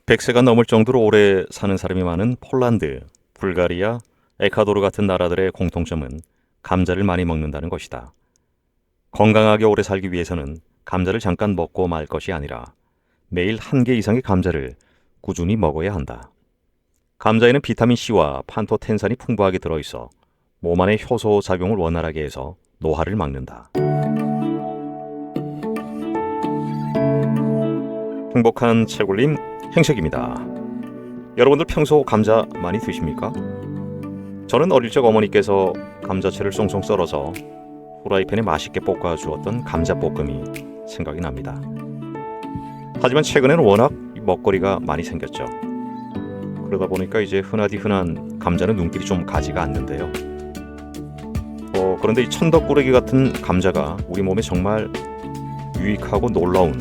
100세가 넘을 정도로 오래 사는 사람이 많은 폴란드, 불가리아, 에콰도르 같은 나라들의 공통점은 감자를 많이 먹는다는 것이다. 건강하게 오래 살기 위해서는 감자를 잠깐 먹고 말 것이 아니라 매일 한 개 이상의 감자를 꾸준히 먹어야 한다. 감자에는 비타민 C와 판토텐산이 풍부하게 들어있어 몸 안의 효소 작용을 원활하게 해서 노화를 막는다. 행복한 채굴림 행색입니다. 여러분들 평소 감자 많이 드십니까? 저는 어릴 적 어머니께서 감자채를 송송 썰어서 후라이팬에 맛있게 볶아 주었던 감자볶음이 생각이 납니다. 하지만 최근에는 워낙 먹거리가 많이 생겼죠. 그러다 보니까 이제 흔하디 흔한 감자는 눈길이 좀 가지가 않는데요. 그런데 이 천덕꾸러기 같은 감자가 우리 몸에 정말 유익하고 놀라운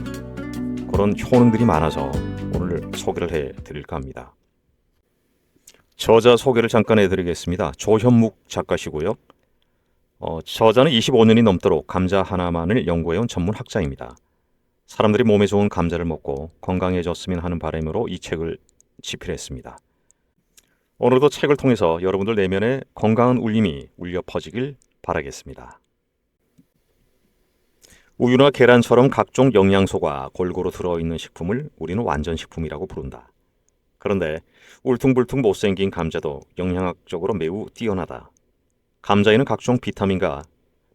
그런 효능들이 많아서 오늘 소개를 해드릴까 합니다. 저자 소개를 잠깐 해드리겠습니다. 조현묵 작가시고요. 저자는 25년이 넘도록 감자 하나만을 연구해온 전문 학자입니다. 사람들이 몸에 좋은 감자를 먹고 건강해졌으면 하는 바람으로 이 책을 집필했습니다. 오늘도 책을 통해서 여러분들 내면에 건강한 울림이 울려 퍼지길 바라겠습니다. 우유나 계란처럼 각종 영양소가 골고루 들어있는 식품을 우리는 완전식품이라고 부른다. 그런데 울퉁불퉁 못생긴 감자도 영양학적으로 매우 뛰어나다. 감자에는 각종 비타민과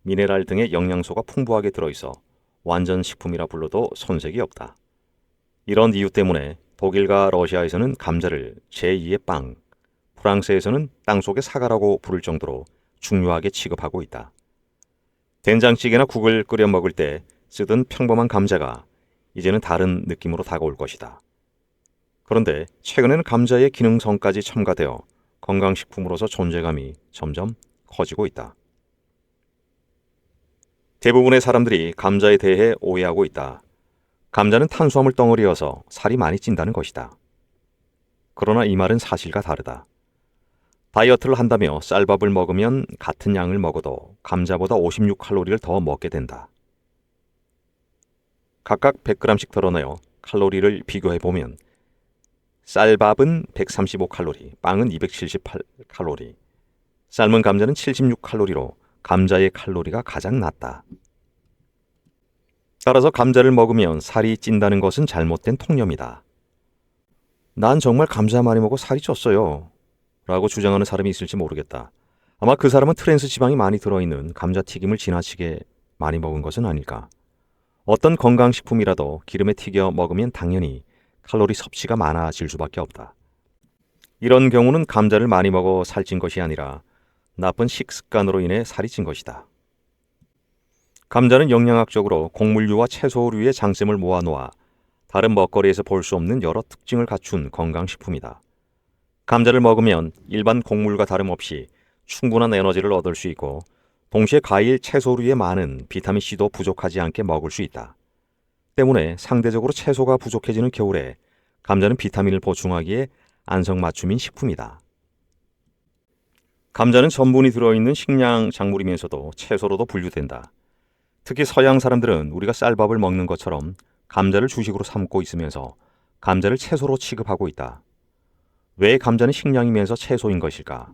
미네랄 등의 영양소가 풍부하게 들어있어 완전식품이라 불러도 손색이 없다. 이런 이유 때문에 독일과 러시아에서는 감자를 제2의 빵, 프랑스에서는 땅속의 사과라고 부를 정도로 중요하게 취급하고 있다. 된장찌개나 국을 끓여 먹을 때 쓰던 평범한 감자가 이제는 다른 느낌으로 다가올 것이다. 그런데 최근에는 감자의 기능성까지 첨가되어 건강식품으로서 존재감이 점점 커지고 있다. 대부분의 사람들이 감자에 대해 오해하고 있다. 감자는 탄수화물 덩어리여서 살이 많이 찐다는 것이다. 그러나 이 말은 사실과 다르다. 다이어트를 한다며 쌀밥을 먹으면 같은 양을 먹어도 감자보다 56칼로리를 더 먹게 된다. 각각 100g씩 덜어내어 칼로리를 비교해보면 쌀밥은 135칼로리, 빵은 278칼로리, 삶은 감자는 76칼로리로 감자의 칼로리가 가장 낮다. 따라서 감자를 먹으면 살이 찐다는 것은 잘못된 통념이다. 난 정말 감자 많이 먹어 살이 쪘어요 라고 주장하는 사람이 있을지 모르겠다. 아마 그 사람은 트랜스 지방이 많이 들어있는 감자튀김을 지나치게 많이 먹은 것은 아닐까. 어떤 건강식품이라도 기름에 튀겨 먹으면 당연히 칼로리 섭취가 많아질 수밖에 없다. 이런 경우는 감자를 많이 먹어 살찐 것이 아니라 나쁜 식습관으로 인해 살이 찐 것이다. 감자는 영양학적으로 곡물류와 채소류의 장점을 모아놓아 다른 먹거리에서 볼 수 없는 여러 특징을 갖춘 건강식품이다. 감자를 먹으면 일반 곡물과 다름없이 충분한 에너지를 얻을 수 있고 동시에 과일, 채소류에 많은 비타민C도 부족하지 않게 먹을 수 있다. 때문에 상대적으로 채소가 부족해지는 겨울에 감자는 비타민을 보충하기에 안성맞춤인 식품이다. 감자는 전분이 들어있는 식량 작물이면서도 채소로도 분류된다. 특히 서양 사람들은 우리가 쌀밥을 먹는 것처럼 감자를 주식으로 삼고 있으면서 감자를 채소로 취급하고 있다. 왜 감자는 식량이면서 채소인 것일까?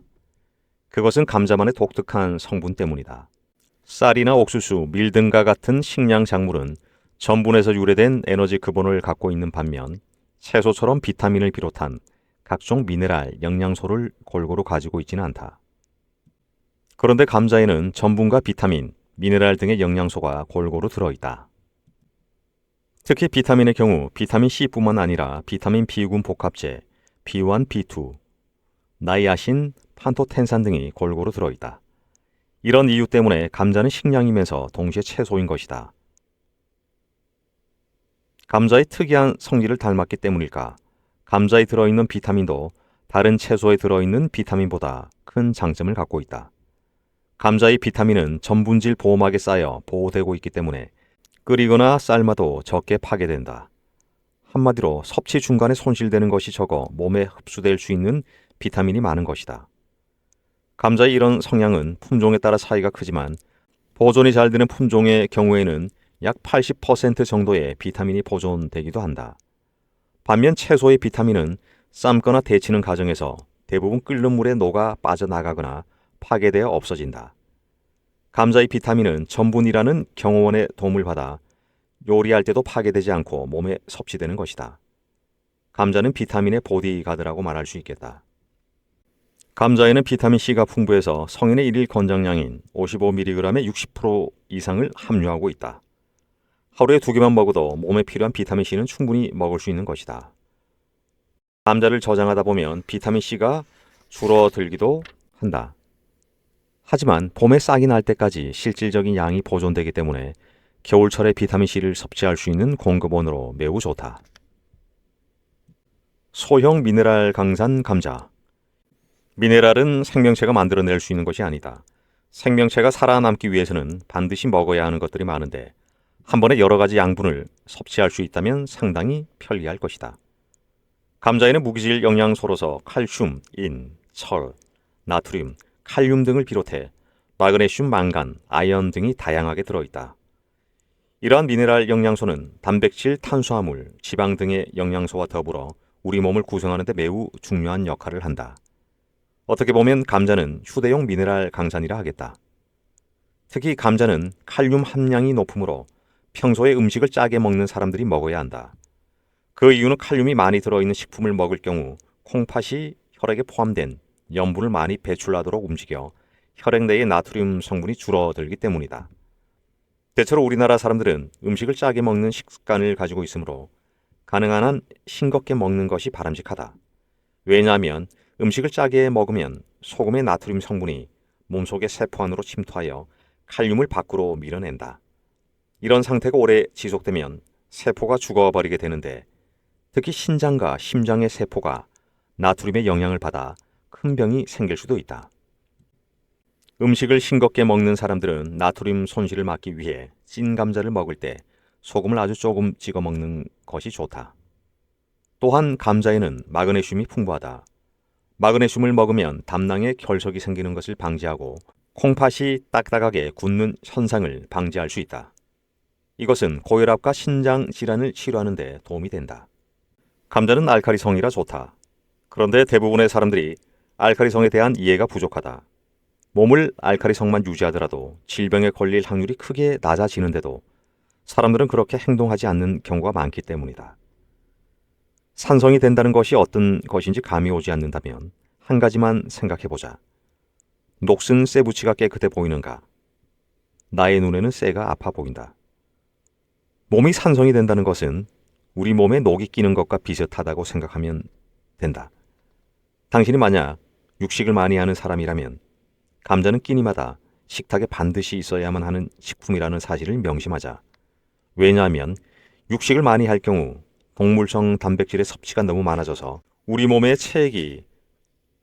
그것은 감자만의 독특한 성분 때문이다. 쌀이나 옥수수, 밀 등과 같은 식량 작물은 전분에서 유래된 에너지 근본을 갖고 있는 반면 채소처럼 비타민을 비롯한 각종 미네랄, 영양소를 골고루 가지고 있지는 않다. 그런데 감자에는 전분과 비타민, 미네랄 등의 영양소가 골고루 들어있다. 특히 비타민의 경우 비타민 C뿐만 아니라 비타민 B군 복합제, B1, B2, 나이아신, 판토텐산 등이 골고루 들어있다. 이런 이유 때문에 감자는 식량이면서 동시에 채소인 것이다. 감자의 특이한 성질을 닮았기 때문일까? 감자에 들어있는 비타민도 다른 채소에 들어있는 비타민보다 큰 장점을 갖고 있다. 감자의 비타민은 전분질 보호막에 쌓여 보호되고 있기 때문에 끓이거나 삶아도 적게 파괴된다. 한마디로 섭취 중간에 손실되는 것이 적어 몸에 흡수될 수 있는 비타민이 많은 것이다. 감자의 이런 성향은 품종에 따라 차이가 크지만 보존이 잘 되는 품종의 경우에는 약 80% 정도의 비타민이 보존되기도 한다. 반면 채소의 비타민은 삶거나 데치는 과정에서 대부분 끓는 물에 녹아 빠져나가거나 파괴되어 없어진다. 감자의 비타민은 전분이라는 경호원의 도움을 받아 요리할 때도 파괴되지 않고 몸에 섭취되는 것이다. 감자는 비타민의 보디가드라고 말할 수 있겠다. 감자에는 비타민C가 풍부해서 성인의 일일 권장량인 55mg의 60% 이상을 함유하고 있다. 하루에 2개만 먹어도 몸에 필요한 비타민C는 충분히 먹을 수 있는 것이다. 감자를 저장하다 보면 비타민C가 줄어들기도 한다. 하지만 봄에 싹이 날 때까지 실질적인 양이 보존되기 때문에 겨울철에 비타민C를 섭취할 수 있는 공급원으로 매우 좋다. 소형 미네랄 강산 감자. 미네랄은 생명체가 만들어낼 수 있는 것이 아니다. 생명체가 살아남기 위해서는 반드시 먹어야 하는 것들이 많은데 한 번에 여러 가지 양분을 섭취할 수 있다면 상당히 편리할 것이다. 감자에는 무기질 영양소로서 칼슘, 인, 철, 나트륨, 칼륨 등을 비롯해 마그네슘, 망간, 아연 등이 다양하게 들어있다. 이러한 미네랄 영양소는 단백질, 탄수화물, 지방 등의 영양소와 더불어 우리 몸을 구성하는 데 매우 중요한 역할을 한다. 어떻게 보면 감자는 휴대용 미네랄 강산이라 하겠다. 특히 감자는 칼륨 함량이 높으므로 평소에 음식을 짜게 먹는 사람들이 먹어야 한다. 그 이유는 칼륨이 많이 들어있는 식품을 먹을 경우 콩팥이 혈액에 포함된 염분을 많이 배출하도록 움직여 혈액 내의 나트륨 성분이 줄어들기 때문이다. 대체로 우리나라 사람들은 음식을 짜게 먹는 식습관을 가지고 있으므로 가능한 한 싱겁게 먹는 것이 바람직하다. 왜냐하면 음식을 짜게 먹으면 소금의 나트륨 성분이 몸속의 세포 안으로 침투하여 칼륨을 밖으로 밀어낸다. 이런 상태가 오래 지속되면 세포가 죽어버리게 되는데 특히 신장과 심장의 세포가 나트륨의 영향을 받아 큰 병이 생길 수도 있다. 음식을 싱겁게 먹는 사람들은 나트륨 손실을 막기 위해 찐 감자를 먹을 때 소금을 아주 조금 찍어 먹는 것이 좋다. 또한 감자에는 마그네슘이 풍부하다. 마그네슘을 먹으면 담낭에 결석이 생기는 것을 방지하고 콩팥이 딱딱하게 굳는 현상을 방지할 수 있다. 이것은 고혈압과 신장 질환을 치료하는 데 도움이 된다. 감자는 알칼리성이라 좋다. 그런데 대부분의 사람들이 알칼리성에 대한 이해가 부족하다. 몸을 알칼리성만 유지하더라도 질병에 걸릴 확률이 크게 낮아지는데도 사람들은 그렇게 행동하지 않는 경우가 많기 때문이다. 산성이 된다는 것이 어떤 것인지 감이 오지 않는다면 한 가지만 생각해보자. 녹슨 쇠붙이가 깨끗해 보이는가? 나의 눈에는 쇠가 아파 보인다. 몸이 산성이 된다는 것은 우리 몸에 녹이 끼는 것과 비슷하다고 생각하면 된다. 당신이 만약 육식을 많이 하는 사람이라면 감자는 끼니마다 식탁에 반드시 있어야만 하는 식품이라는 사실을 명심하자. 왜냐하면 육식을 많이 할 경우 동물성 단백질의 섭취가 너무 많아져서 우리 몸의 체액이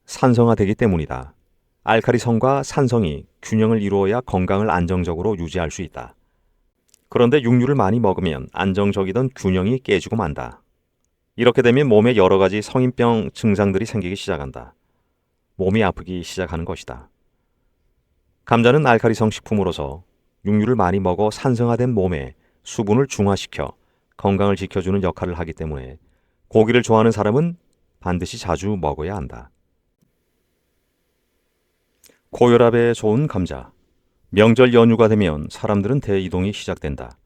산성화되기 때문이다. 알칼리성과 산성이 균형을 이루어야 건강을 안정적으로 유지할 수 있다. 그런데 육류를 많이 먹으면 안정적이던 균형이 깨지고 만다. 이렇게 되면 몸에 여러 가지 성인병 증상들이 생기기 시작한다. 몸이 아프기 시작하는 것이다. 감자는 알칼리성 식품으로서 육류를 많이 먹어 산성화된 몸에 수분을 중화시켜 건강을 지켜주는 역할을 하기 때문에 고기를 좋아하는 사람은 반드시 자주 먹어야 한다. 고혈압에 좋은 감자. 명절 연휴가 되면 사람들은 대이동이 시작된다.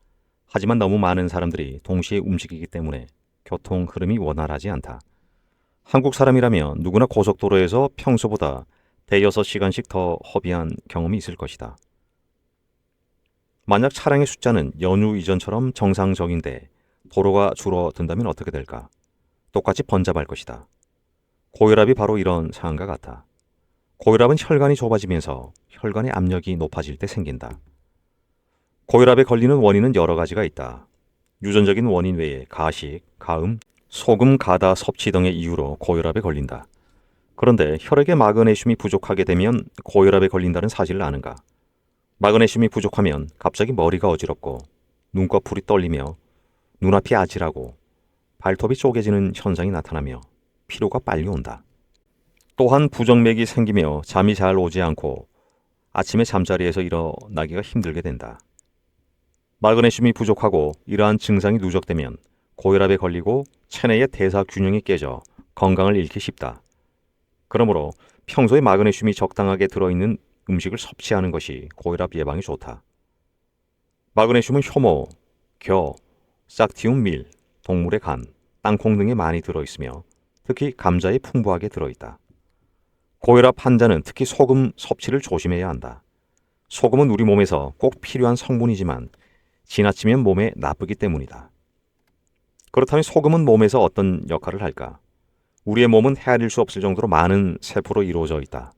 하지만 너무 많은 사람들이 동시에 움직이기 때문에 교통 흐름이 원활하지 않다. 한국 사람이라면 누구나 고속도로에서 평소보다 대여섯 시간씩 더 허비한 경험이 있을 것이다. 만약 차량의 숫자는 연휴 이전처럼 정상적인데 도로가 줄어든다면 어떻게 될까? 똑같이 번잡할 것이다. 고혈압이 바로 이런 상황과 같아. 고혈압은 혈관이 좁아지면서 혈관의 압력이 높아질 때 생긴다. 고혈압에 걸리는 원인은 여러 가지가 있다. 유전적인 원인 외에 가식, 가음, 소금, 가다 섭취 등의 이유로 고혈압에 걸린다. 그런데 혈액에 마그네슘이 부족하게 되면 고혈압에 걸린다는 사실을 아는가? 마그네슘이 부족하면 갑자기 머리가 어지럽고 눈꺼풀이 떨리며 눈앞이 아찔하고 발톱이 쪼개지는 현상이 나타나며 피로가 빨리 온다. 또한 부정맥이 생기며 잠이 잘 오지 않고 아침에 잠자리에서 일어나기가 힘들게 된다. 마그네슘이 부족하고 이러한 증상이 누적되면 고혈압에 걸리고 체내의 대사 균형이 깨져 건강을 잃기 쉽다. 그러므로 평소에 마그네슘이 적당하게 들어있는 음식을 섭취하는 것이 고혈압 예방에 좋다. 마그네슘은 효모, 겨, 싹티움 밀, 동물의 간, 땅콩 등에 많이 들어있으며 특히 감자에 풍부하게 들어있다. 고혈압 환자는 특히 소금 섭취를 조심해야 한다. 소금은 우리 몸에서 꼭 필요한 성분이지만 지나치면 몸에 나쁘기 때문이다. 그렇다면 소금은 몸에서 어떤 역할을 할까? 우리의 몸은 헤아릴 수 없을 정도로 많은 세포로 이루어져 있다.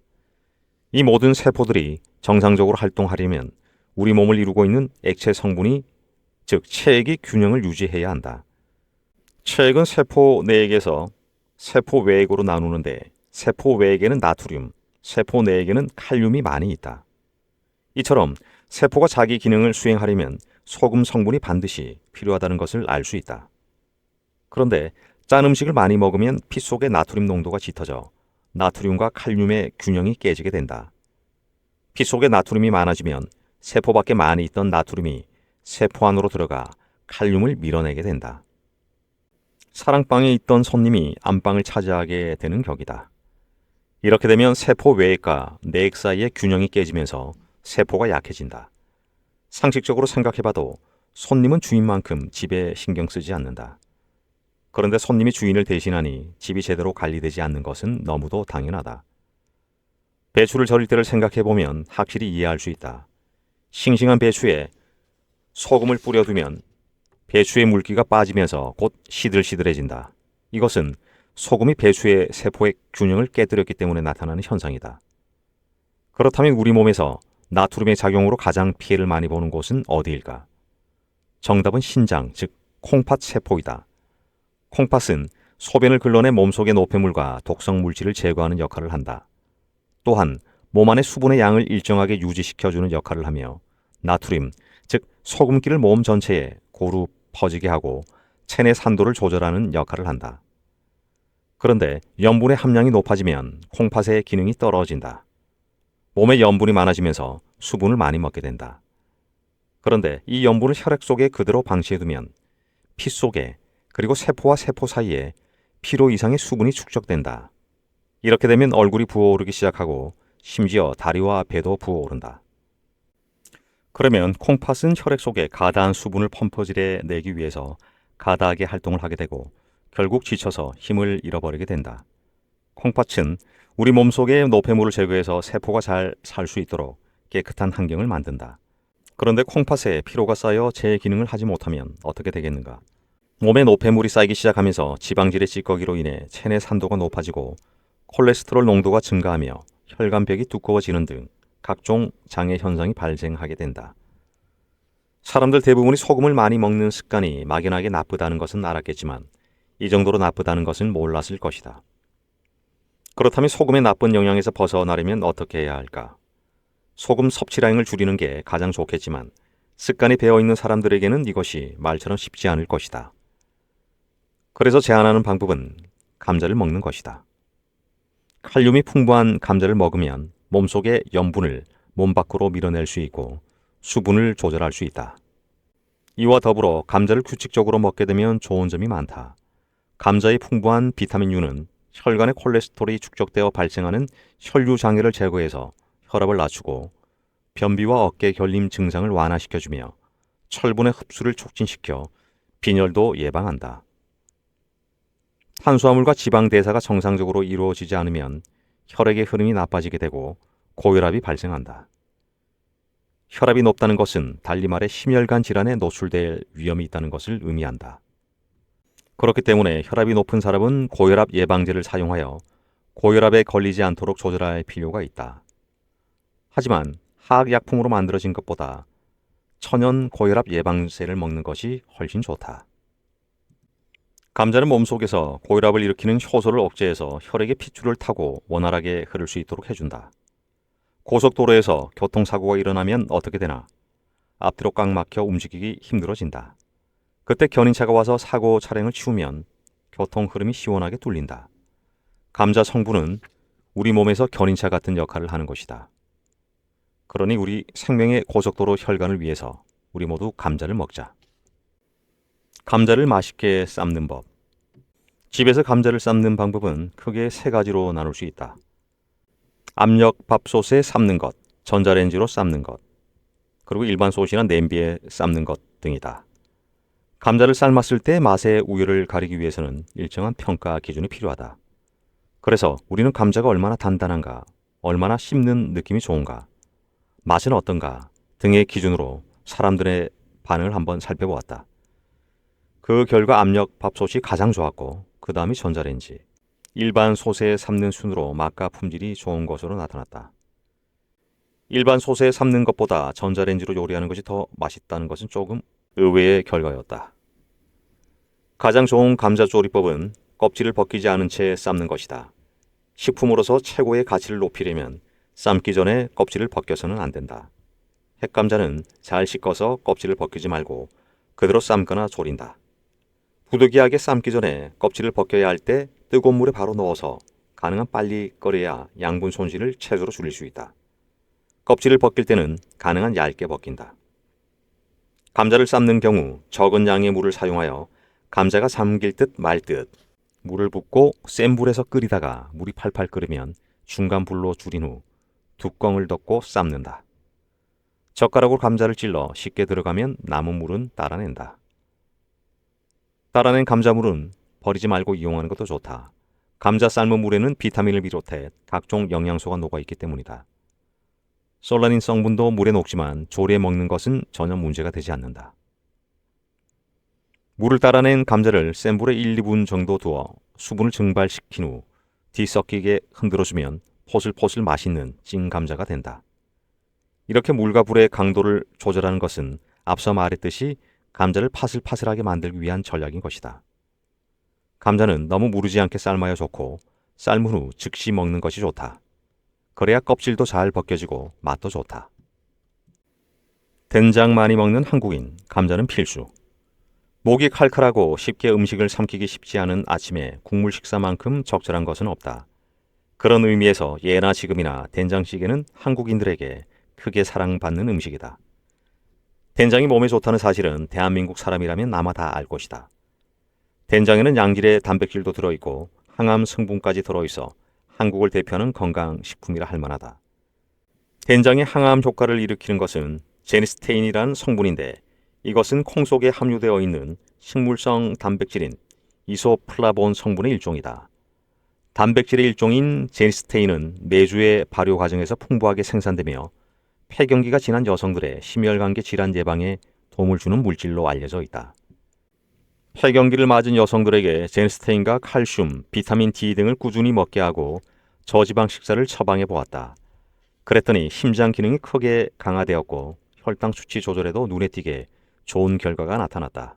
이 모든 세포들이 정상적으로 활동하려면 우리 몸을 이루고 있는 액체 성분이, 즉 체액이 균형을 유지해야 한다. 체액은 세포 내액에서 세포 외액으로 나누는데 세포 외액에는 나트륨, 세포 내액에는 칼륨이 많이 있다. 이처럼 세포가 자기 기능을 수행하려면 소금 성분이 반드시 필요하다는 것을 알 수 있다. 그런데 짠 음식을 많이 먹으면 피 속의 나트륨 농도가 짙어져 나트륨과 칼륨의 균형이 깨지게 된다. 피 속에 나트륨이 많아지면 세포 밖에 많이 있던 나트륨이 세포 안으로 들어가 칼륨을 밀어내게 된다. 사랑방에 있던 손님이 안방을 차지하게 되는 격이다. 이렇게 되면 세포 외액과 내액 사이의 균형이 깨지면서 세포가 약해진다. 상식적으로 생각해봐도 손님은 주인만큼 집에 신경 쓰지 않는다. 그런데 손님이 주인을 대신하니 집이 제대로 관리되지 않는 것은 너무도 당연하다. 배추를 절일 때를 생각해보면 확실히 이해할 수 있다. 싱싱한 배추에 소금을 뿌려두면 배추의 물기가 빠지면서 곧 시들시들해진다. 이것은 소금이 배추의 세포의 균형을 깨뜨렸기 때문에 나타나는 현상이다. 그렇다면 우리 몸에서 나트륨의 작용으로 가장 피해를 많이 보는 곳은 어디일까? 정답은 신장, 즉 콩팥 세포이다. 콩팥은 소변을 걸러내 몸속의 노폐물과 독성 물질을 제거하는 역할을 한다. 또한 몸 안의 수분의 양을 일정하게 유지시켜주는 역할을 하며 나트륨, 즉 소금기를 몸 전체에 고루 퍼지게 하고 체내 산도를 조절하는 역할을 한다. 그런데 염분의 함량이 높아지면 콩팥의 기능이 떨어진다. 몸에 염분이 많아지면서 수분을 많이 먹게 된다. 그런데 이 염분을 혈액 속에 그대로 방치해두면 피 속에 그리고 세포와 세포 사이에 필요 이상의 수분이 축적된다. 이렇게 되면 얼굴이 부어오르기 시작하고 심지어 다리와 배도 부어오른다. 그러면 콩팥은 혈액 속에 가다한 수분을 펌프질해 내기 위해서 가다하게 활동을 하게 되고 결국 지쳐서 힘을 잃어버리게 된다. 콩팥은 우리 몸속의 노폐물을 제거해서 세포가 잘 살 수 있도록 깨끗한 환경을 만든다. 그런데 콩팥에 피로가 쌓여 제 기능을 하지 못하면 어떻게 되겠는가? 몸에 노폐물이 쌓이기 시작하면서 지방질의 찌꺼기로 인해 체내 산도가 높아지고 콜레스테롤 농도가 증가하며 혈관벽이 두꺼워지는 등 각종 장애 현상이 발생하게 된다. 사람들 대부분이 소금을 많이 먹는 습관이 막연하게 나쁘다는 것은 알았겠지만 이 정도로 나쁘다는 것은 몰랐을 것이다. 그렇다면 소금의 나쁜 영향에서 벗어나려면 어떻게 해야 할까? 소금 섭취량을 줄이는 게 가장 좋겠지만 습관이 배어있는 사람들에게는 이것이 말처럼 쉽지 않을 것이다. 그래서 제안하는 방법은 감자를 먹는 것이다. 칼륨이 풍부한 감자를 먹으면 몸속의 염분을 몸 밖으로 밀어낼 수 있고 수분을 조절할 수 있다. 이와 더불어 감자를 규칙적으로 먹게 되면 좋은 점이 많다. 감자의 풍부한 비타민 U는 혈관의 콜레스테롤이 축적되어 발생하는 혈류 장애를 제거해서 혈압을 낮추고 변비와 어깨 결림 증상을 완화시켜주며 철분의 흡수를 촉진시켜 빈혈도 예방한다. 탄수화물과 지방 대사가 정상적으로 이루어지지 않으면 혈액의 흐름이 나빠지게 되고 고혈압이 발생한다. 혈압이 높다는 것은 달리 말해 심혈관 질환에 노출될 위험이 있다는 것을 의미한다. 그렇기 때문에 혈압이 높은 사람은 고혈압 예방제를 사용하여 고혈압에 걸리지 않도록 조절할 필요가 있다. 하지만 화학약품으로 만들어진 것보다 천연 고혈압 예방제를 먹는 것이 훨씬 좋다. 감자는 몸속에서 고혈압을 일으키는 효소를 억제해서 혈액의 핏줄을 타고 원활하게 흐를 수 있도록 해준다. 고속도로에서 교통사고가 일어나면 어떻게 되나? 앞뒤로 꽉 막혀 움직이기 힘들어진다. 그때 견인차가 와서 사고 차량을 치우면 교통 흐름이 시원하게 뚫린다. 감자 성분은 우리 몸에서 견인차 같은 역할을 하는 것이다. 그러니 우리 생명의 고속도로 혈관을 위해서 우리 모두 감자를 먹자. 감자를 맛있게 삶는 법. 집에서 감자를 삶는 방법은 크게 세 가지로 나눌 수 있다. 압력 밥솥에 삶는 것, 전자레인지로 삶는 것, 그리고 일반 솥이나 냄비에 삶는 것 등이다. 감자를 삶았을 때 맛의 우열을 가리기 위해서는 일정한 평가 기준이 필요하다. 그래서 우리는 감자가 얼마나 단단한가, 얼마나 씹는 느낌이 좋은가, 맛은 어떤가 등의 기준으로 사람들의 반응을 한번 살펴보았다. 그 결과 압력 밥솥이 가장 좋았고 그 다음이 전자레인지, 일반 솥에 삶는 순으로 맛과 품질이 좋은 것으로 나타났다. 일반 솥에 삶는 것보다 전자레인지로 요리하는 것이 더 맛있다는 것은 조금 의외의 결과였다. 가장 좋은 감자 조리법은 껍질을 벗기지 않은 채 삶는 것이다. 식품으로서 최고의 가치를 높이려면 삶기 전에 껍질을 벗겨서는 안 된다. 핵감자는 잘 씻어서 껍질을 벗기지 말고 그대로 삶거나 조린다. 부득이하게 삶기 전에 껍질을 벗겨야 할 때 뜨거운 물에 바로 넣어서 가능한 빨리 끓여야 양분 손실을 최소로 줄일 수 있다. 껍질을 벗길 때는 가능한 얇게 벗긴다. 감자를 삶는 경우 적은 양의 물을 사용하여 감자가 잠길 듯 말 듯 물을 붓고 센 불에서 끓이다가 물이 팔팔 끓으면 중간 불로 줄인 후 뚜껑을 덮고 삶는다. 젓가락으로 감자를 찔러 쉽게 들어가면 남은 물은 따라낸다. 따라낸 감자물은 버리지 말고 이용하는 것도 좋다. 감자 삶은 물에는 비타민을 비롯해 각종 영양소가 녹아있기 때문이다. 솔라닌 성분도 물에 녹지만 조리해 먹는 것은 전혀 문제가 되지 않는다. 물을 따라낸 감자를 센 불에 1, 2분 정도 두어 수분을 증발시킨 후 뒤섞이게 흔들어주면 포슬포슬 맛있는 찐 감자가 된다. 이렇게 물과 불의 강도를 조절하는 것은 앞서 말했듯이 감자를 파슬파슬하게 만들기 위한 전략인 것이다. 감자는 너무 무르지 않게 삶아야 좋고 삶은 후 즉시 먹는 것이 좋다. 그래야 껍질도 잘 벗겨지고 맛도 좋다. 된장 많이 먹는 한국인, 감자는 필수. 목이 칼칼하고 쉽게 음식을 삼키기 쉽지 않은 아침에 국물 식사만큼 적절한 것은 없다. 그런 의미에서 예나 지금이나 된장찌개는 한국인들에게 크게 사랑받는 음식이다. 된장이 몸에 좋다는 사실은 대한민국 사람이라면 아마 다 알 것이다. 된장에는 양질의 단백질도 들어있고 항암 성분까지 들어있어 한국을 대표하는 건강식품이라 할 만하다. 된장의 항암 효과를 일으키는 것은 제니스테인이라는 성분인데 이것은 콩 속에 함유되어 있는 식물성 단백질인 이소플라본 성분의 일종이다. 단백질의 일종인 제니스테인은 메주의 발효 과정에서 풍부하게 생산되며 폐경기가 지난 여성들의 심혈관계 질환 예방에 도움을 주는 물질로 알려져 있다. 폐경기를 맞은 여성들에게 제니스테인과 칼슘, 비타민 D 등을 꾸준히 먹게 하고 저지방 식사를 처방해 보았다. 그랬더니 심장 기능이 크게 강화되었고 혈당 수치 조절에도 눈에 띄게 좋은 결과가 나타났다.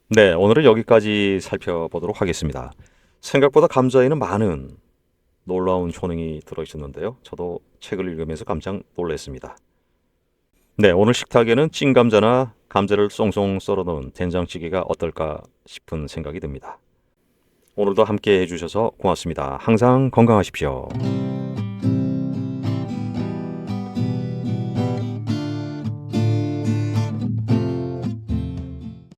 네, 오늘은 여기까지 살펴보도록 하겠습니다. 생각보다 감자에는 많은 놀라운 효능이 들어있었는데요. 저도 책을 읽으면서 깜짝 놀랐습니다. 네, 오늘 식탁에는 찐감자나 감자를 송송 썰어 넣은 된장찌개가 어떨까 싶은 생각이 듭니다. 오늘도 함께 해주셔서 고맙습니다. 항상 건강하십시오.